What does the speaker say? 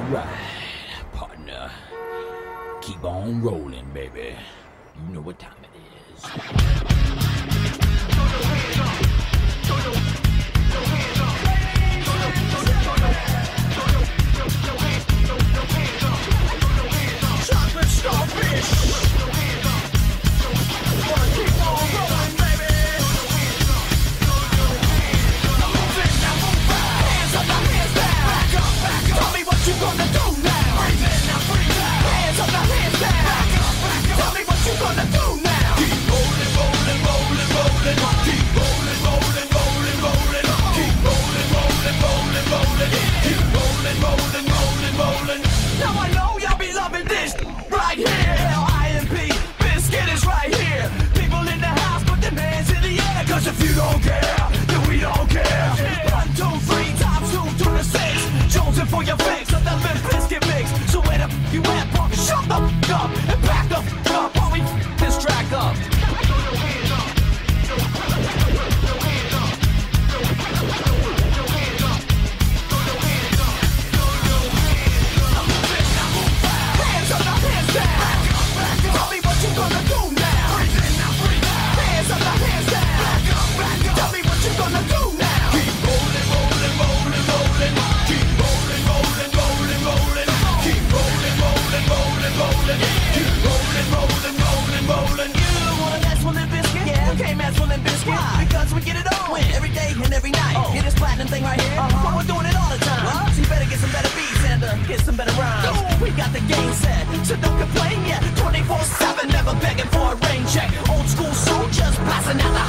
Alright, partner. Keep on rolling, baby. You know what time it is. Chocolate starfish. Wanna keep on rolling, baby. Hands up, now hands down. Back up, back up. Tell me what you gonna do now. Breathe in, now breathe out. Hands up, now hands down. Back up, back up. Tell me what you gonna do now. Keep rolling, rolling, rolling, rolling. Keep rolling, rolling, rolling, rolling. Keep rolling, rolling, rolling, rolling. Keep rolling, rolling, rolling, rolling. Now I know y'all be loving this right here. L-I-M-P, Biscuit is right here. People in the house, put their hands in the air. Cause if you don't care, then we don't care. 1, 2, 3 times 2 to the 6. Jonesing for your fix of the Limp Bizkit mix. So where the you at, punk? Shut the up and back the up while we this track up. Hands up, now hands down. Tell me what you gonna do now. Hands up, now hands down. Tell me what you gonna do now. Keep rolling, rolling, rolling, rolling. Keep rolling, rolling, rolling, rolling. Keep rolling, rolling, rolling, rolling. Keep rolling, rolling, rolling, rolling. You wanna mess with Limp Bizkit? Yeah, you can't mess with Limp Bizkit. Why? Because we get it on every day and every night. Hear this platinum thing right here? But we're doing it all the time. So you better get some better beats and get some better rhymes. We got the game set, so don't complain yet. 24/7, never begging for a rain check. Old school soldiers passing out the